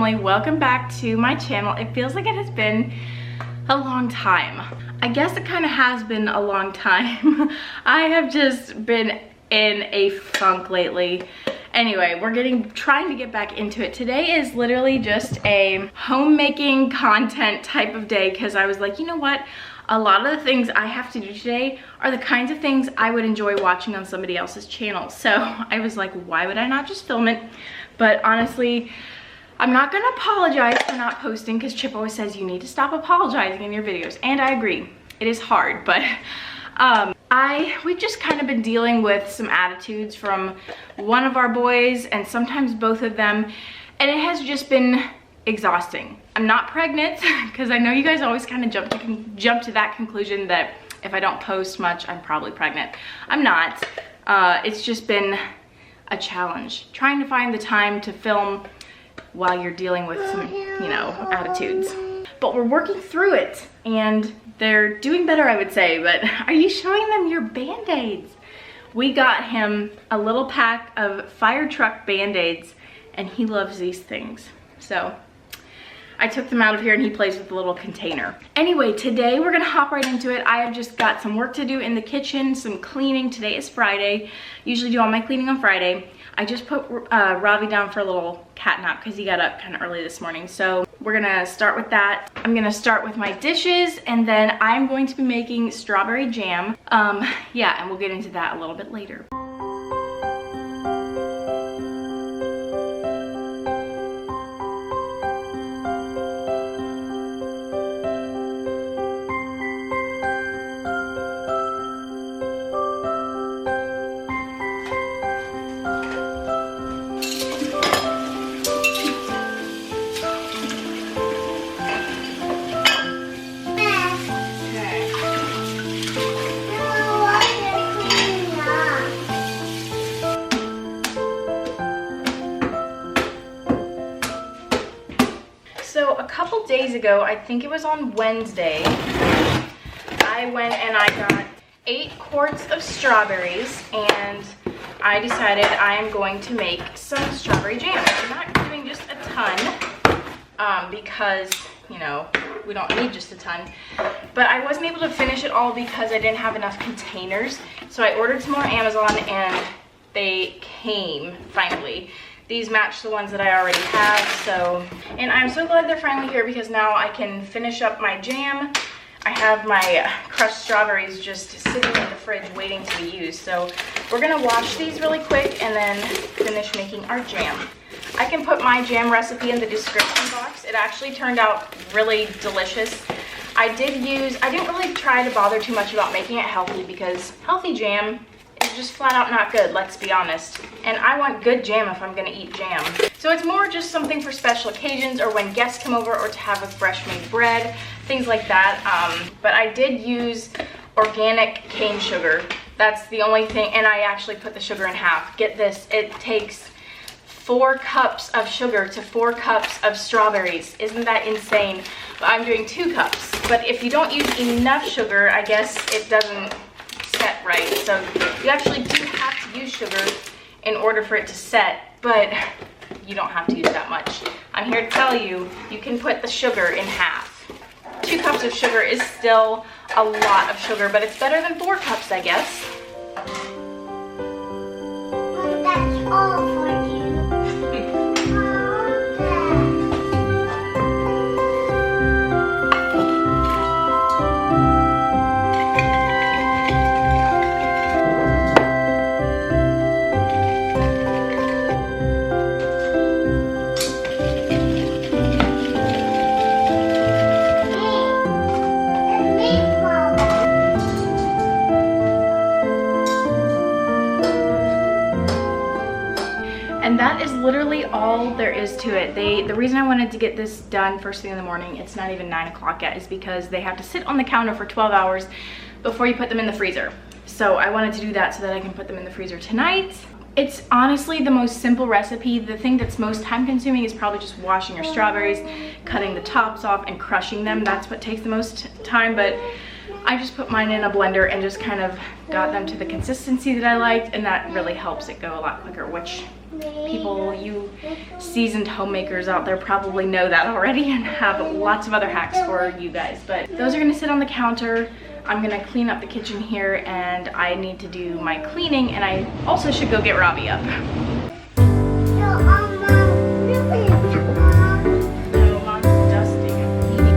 family, welcome back to my channel. It feels like it has been a long time. I guess it kind of has been a long time. I have just been in a funk lately. Anyway, we're trying to get back into it. Today is literally just a homemaking content type of day because I was like, you know what? A lot of the things I have to do today are the kinds of things I would enjoy watching on somebody else's channel. So I was like, why would I not just film it? But honestly, I'm not gonna apologize for not posting because Chip always says you need to stop apologizing in your videos. And I agree, it is hard, but we've just kind of been dealing with some attitudes from one of our boys and sometimes both of them. And it has just been exhausting. I'm not pregnant because I know you guys always kind of jump to that conclusion that if I don't post much, I'm probably pregnant. I'm not. It's just been a challenge trying to find the time to film while you're dealing with some, you know, attitudes. But we're working through it and they're doing better, I would say. But are you showing them your Band-Aids? We got him a little pack of fire truck Band-Aids and he loves these things. So I took them out of here and he plays with the little container. Anyway, today we're gonna hop right into it. I have just got some work to do in the kitchen, some cleaning. Today is Friday. Usually do all my cleaning on Friday. I just put Ravi down for a little cat nap because he got up kind of early this morning. So we're gonna start with that. I'm gonna start with my dishes and then I'm going to be making strawberry jam. Yeah, and we'll get into that a little bit later. So a couple days ago, I think it was on Wednesday, I went and I got 8 quarts of strawberries and I decided I am going to make some strawberry jam. I'm not doing just a ton because, you know, we don't need just a ton, but I wasn't able to finish it all because I didn't have enough containers. So I ordered some more Amazon and they came finally. These match the ones that I already have, so, and I'm so glad they're finally here because now I can finish up my jam. I have my crushed strawberries just sitting in the fridge waiting to be used. So we're gonna wash these really quick and then finish making our jam. I can put my jam recipe in the description box. It actually turned out really delicious. I didn't really try to bother too much about making it healthy because healthy jam is just flat out not good, let's be honest. And I want good jam if I'm gonna eat jam. So it's more just something for special occasions or when guests come over or to have with fresh made bread, things like that. But I did use organic cane sugar. That's the only thing, and I actually put the sugar in half. Get this, it takes 4 cups of sugar to 4 cups of strawberries. Isn't that insane? But I'm doing 2 cups. But if you don't use enough sugar, I guess it doesn't set right. So you actually do have to use sugar in order for it to set, but you don't have to use that much. I'm here to tell you, you can put the sugar in half. 2 cups of sugar is still a lot of sugar, but it's better than 4 cups, I guess. Well, that's all for you. And that is literally all there is to it. The reason I wanted to get this done first thing in the morning, it's not even 9 o'clock yet, is because they have to sit on the counter for 12 hours before you put them in the freezer. So I wanted to do that so that I can put them in the freezer tonight. It's honestly the most simple recipe. The thing that's most time consuming is probably just washing your strawberries, cutting the tops off and crushing them. That's what takes the most time, but I just put mine in a blender and just kind of got them to the consistency that I liked, and that really helps it go a lot quicker, which people, you seasoned homemakers out there probably know that already and have lots of other hacks for you guys. But those are gonna sit on the counter. I'm gonna clean up the kitchen here, and I need to do my cleaning, and I also should go get Robbie up. No, Mom's dusting and cleaning.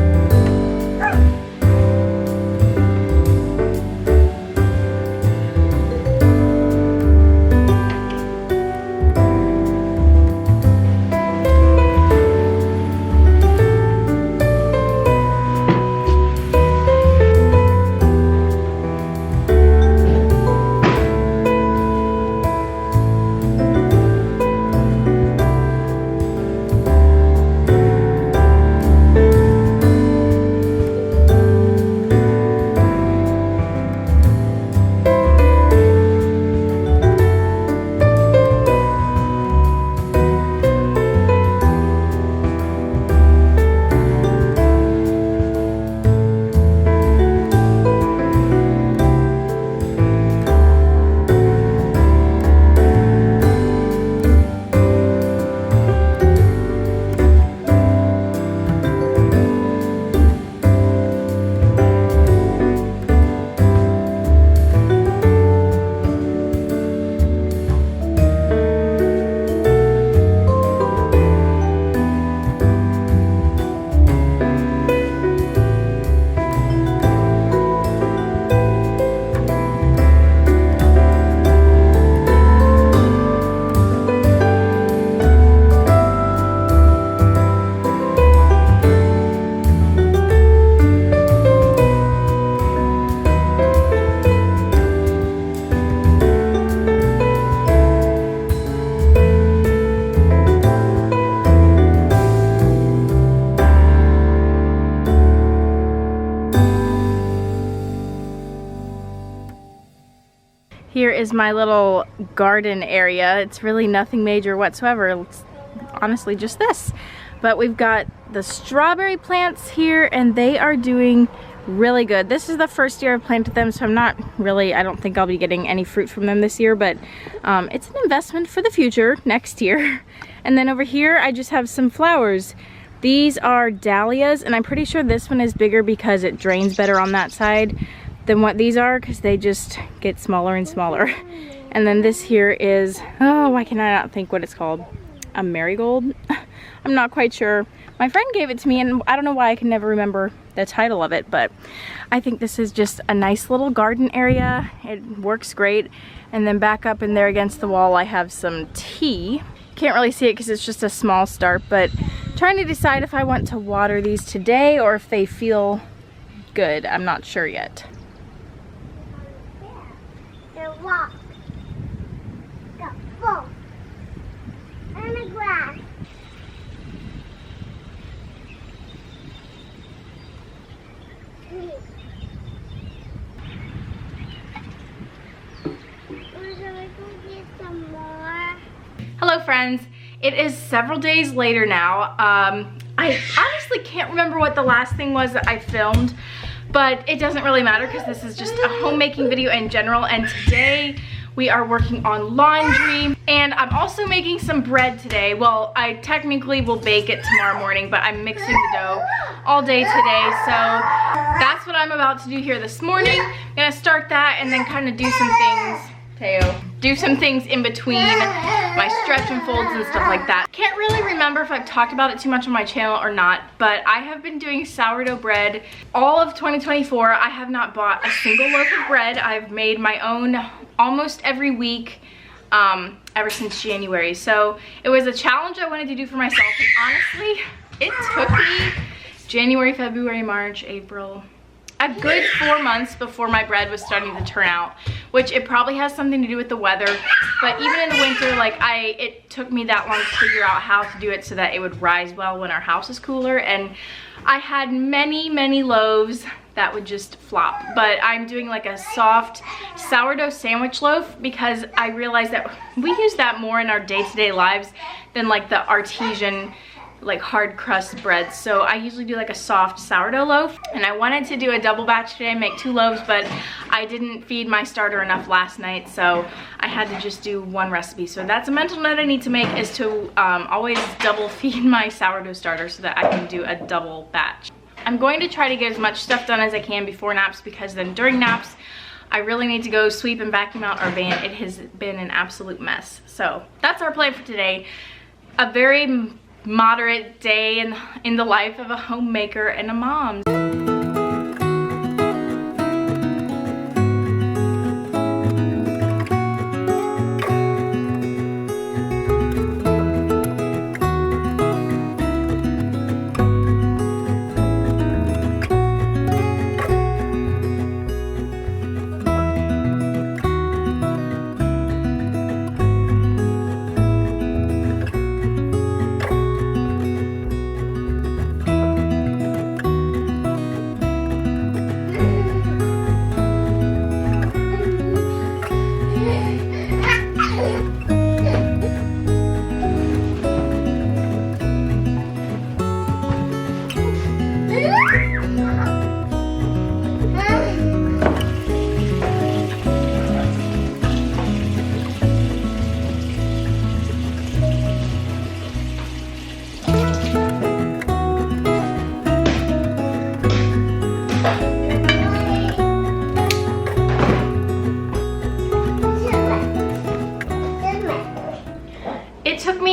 Here is my little garden area. It's really nothing major whatsoever. It's honestly just this. But we've got the strawberry plants here, and they are doing really good. This is the first year I've planted them, so I don't think I'll be getting any fruit from them this year, but it's an investment for the future next year. And then over here, I just have some flowers. These are dahlias, and I'm pretty sure this one is bigger because it drains better on that side than what these are, because they just get smaller and smaller. And then this here is, oh, why can I not think what it's called? A marigold? I'm not quite sure. My friend gave it to me, and I don't know why I can never remember the title of it, but I think this is just a nice little garden area. It works great. And then back up in there against the wall, I have some tea. Can't really see it because it's just a small start, but trying to decide if I want to water these today or if they feel good. I'm not sure yet. Walk. Go. On the grass. Hello friends, it is several days later now. I honestly can't remember what the last thing was that I filmed, but it doesn't really matter because this is just a homemaking video in general, and today we are working on laundry, and I'm also making some bread today. Well, I technically will bake it tomorrow morning, but I'm mixing the dough all day today, so that's what I'm about to do here this morning. I'm gonna start that and then kind of do some things, do some things in between my stretch and folds and stuff like that. Can't really remember if I've talked about it too much on my channel or not, but I have been doing sourdough bread all of 2024. I have not bought a single loaf of bread. I've made my own almost every week ever since January. So it was a challenge I wanted to do for myself, and honestly, it took me January, February, March, April, a good 4 months before my bread was starting to turn out, which it probably has something to do with the weather, but even in the winter, it took me that long to figure out how to do it so that it would rise well when our house is cooler. And I had many loaves that would just flop, but I'm doing like a soft sourdough sandwich loaf because I realized that we use that more in our day-to-day lives than like the artesian like hard crust bread. So I usually do like a soft sourdough loaf, and I wanted to do a double batch today, make 2 loaves, but I didn't feed my starter enough last night, so I had to just do 1 recipe. So that's a mental note I need to make, is to always double feed my sourdough starter so that I can do a double batch. I'm going to try to get as much stuff done as I can before naps, because then during naps I really need to go sweep and vacuum out our van. It has been an absolute mess. So that's our plan for today. A very moderate day in the life of a homemaker and a mom.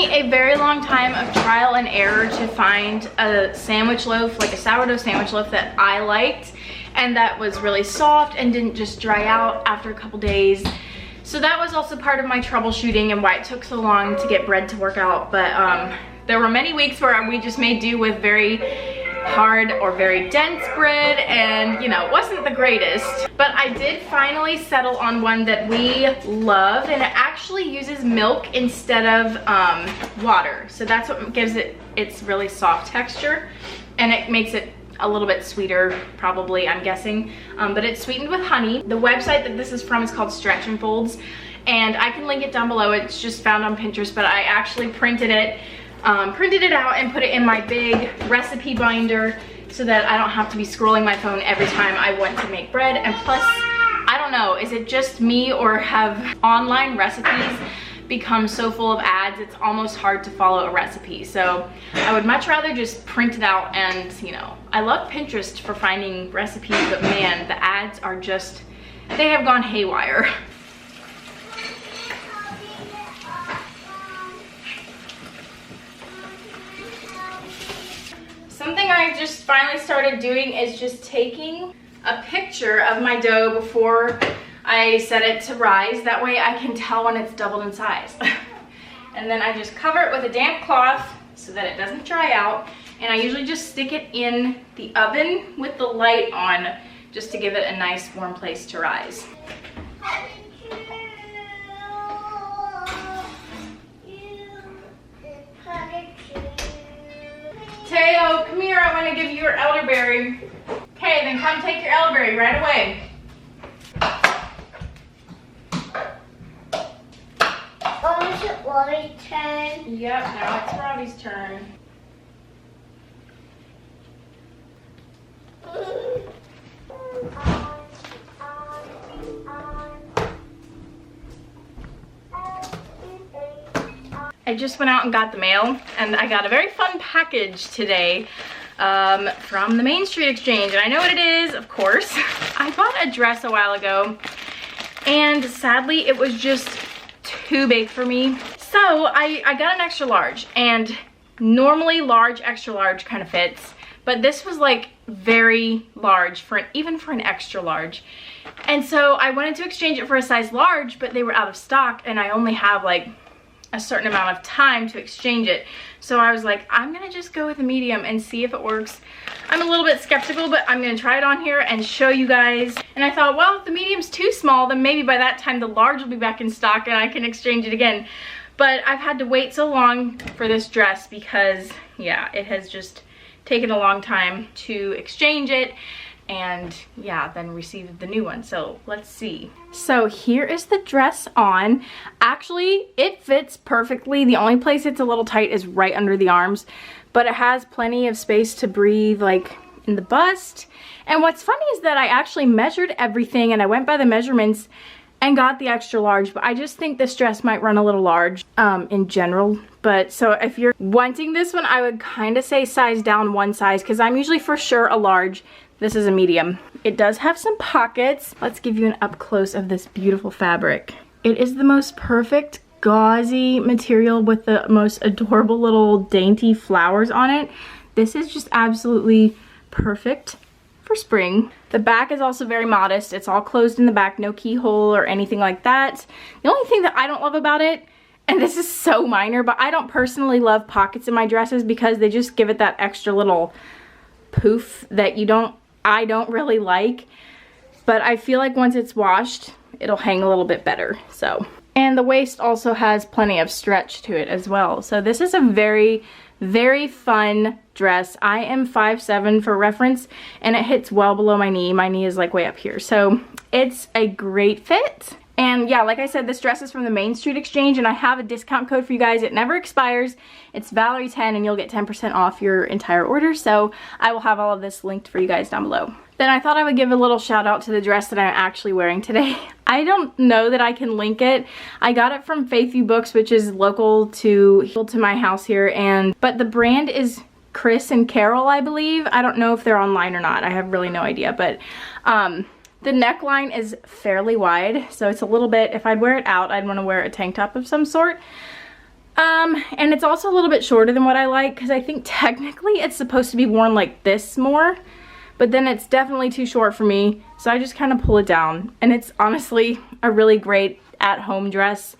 A very long time of trial and error to find a sandwich loaf, like a sourdough sandwich loaf that I liked and that was really soft and didn't just dry out after a couple days. So that was also part of my troubleshooting and why it took so long to get bread to work out. But there were many weeks where we just made do with very hard or very dense bread, and you know, it wasn't the greatest. But I did finally settle on one that we loved, and it actually uses milk instead of water. So that's what gives it its really soft texture, and it makes it a little bit sweeter, probably, I'm guessing. But it's sweetened with honey. The website that this is from is called Stretch and Folds, and I can link it down below. It's just found on Pinterest, but I actually printed it out and put it in my big recipe binder so that I don't have to be scrolling my phone every time I want to make bread. And plus, I don't know, is it just me, or have online recipes become so full of ads it's almost hard to follow a recipe? So I would much rather just print it out. And you know, I love Pinterest for finding recipes, but man, the ads are just, they have gone haywire. Something I just finally started doing is just taking a picture of my dough before I set it to rise. That way I can tell when it's doubled in size. And then I just cover it with a damp cloth so that it doesn't dry out. And I usually just stick it in the oven with the light on, just to give it a nice warm place to rise. Teo, come here, I want to give you your elderberry. Okay, then come take your elderberry right away. Oh, is it Robbie's turn? Yep, now it's Robbie's turn. I just went out and got the mail, and I got a very fun package today from the Main Street Exchange, and I know what it is, of course. I bought a dress a while ago, and sadly it was just too big for me. So I got an extra large, and normally large, extra large kind of fits, but this was like very large for even for an extra large. And so I wanted to exchange it for a size large, but they were out of stock, and I only have like a certain amount of time to exchange it. So I was like, I'm gonna just go with a medium and see if it works. I'm a little bit skeptical, but I'm gonna try it on here and show you guys. And I thought, well, if the medium's too small, then maybe by that time the large will be back in stock and I can exchange it again. But I've had to wait so long for this dress because, yeah, it has just taken a long time to exchange it. And yeah, then receive the new one. So let's see. So here is the dress on. Actually, it fits perfectly. The only place it's a little tight is right under the arms, but it has plenty of space to breathe, like in the bust. And what's funny is that I actually measured everything and I went by the measurements and got the extra large, but I just think this dress might run a little large in general. But so if you're wanting this one, I would kind of say size down one size, because I'm usually for sure a large. This is a medium. It does have some pockets. Let's give you an up close of this beautiful fabric. It is the most perfect gauzy material with the most adorable little dainty flowers on it. This is just absolutely perfect for spring. The back is also very modest. It's all closed in the back, no keyhole or anything like that. The only thing that I don't love about it, and this is so minor, but I don't personally love pockets in my dresses because they just give it that extra little poof that I don't really like. But I feel like once it's washed, it'll hang a little bit better. So, and the waist also has plenty of stretch to it as well. So this is a very, very fun dress. I am 5'7" for reference, and it hits well below my knee. My knee is like way up here. So it's a great fit. And yeah, like I said, this dress is from the Main Street Exchange, and I have a discount code for you guys. It never expires. It's Valerie10, and you'll get 10% off your entire order. So I will have all of this linked for you guys down below. Then I thought I would give a little shout out to the dress that I'm actually wearing today. I don't know that I can link it. I got it from Faithview Books, which is local to my house here, but the brand is Chris and Carol, I believe. I don't know if they're online or not. I have really no idea, but the neckline is fairly wide, so it's a little bit, if I'd wear it out, I'd want to wear a tank top of some sort. And it's also a little bit shorter than what I like, because I think technically it's supposed to be worn like this more, but then it's definitely too short for me, so I just kind of pull it down. And it's honestly a really great at-home dress,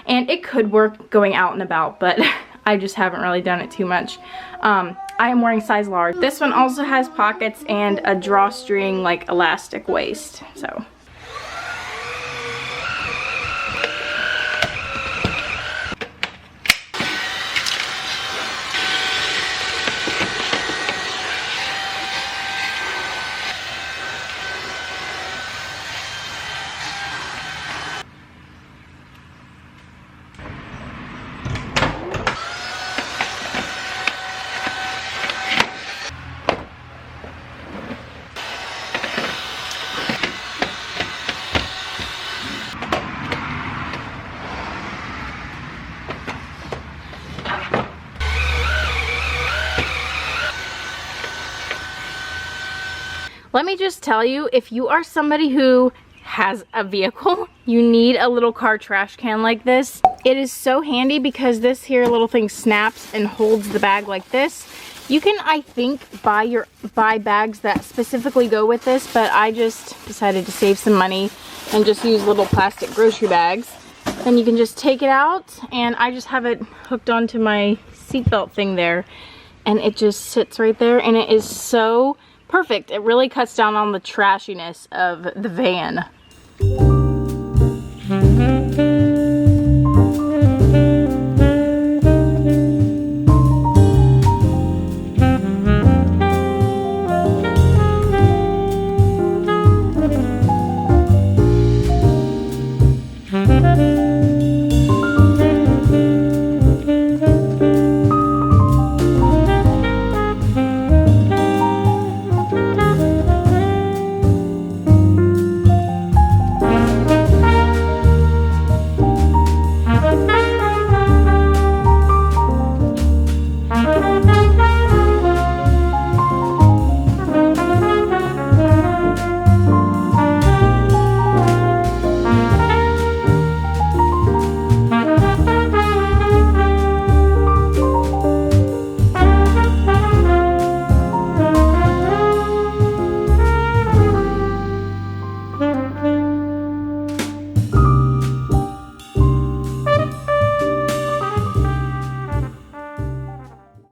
and it could work going out and about, but I just haven't really done it too much. I am wearing size large. This one also has pockets and a drawstring like elastic waist, so. Let me just tell you, if you are somebody who has a vehicle, you need a little car trash can like this. It is so handy because this here little thing snaps and holds the bag like this. You can, I think, buy bags that specifically go with this, but I just decided to save some money and just use little plastic grocery bags. Then you can just take it out, and I just have it hooked onto my seatbelt thing there, and it just sits right there, and it is so perfect. It really cuts down on the trashiness of the van.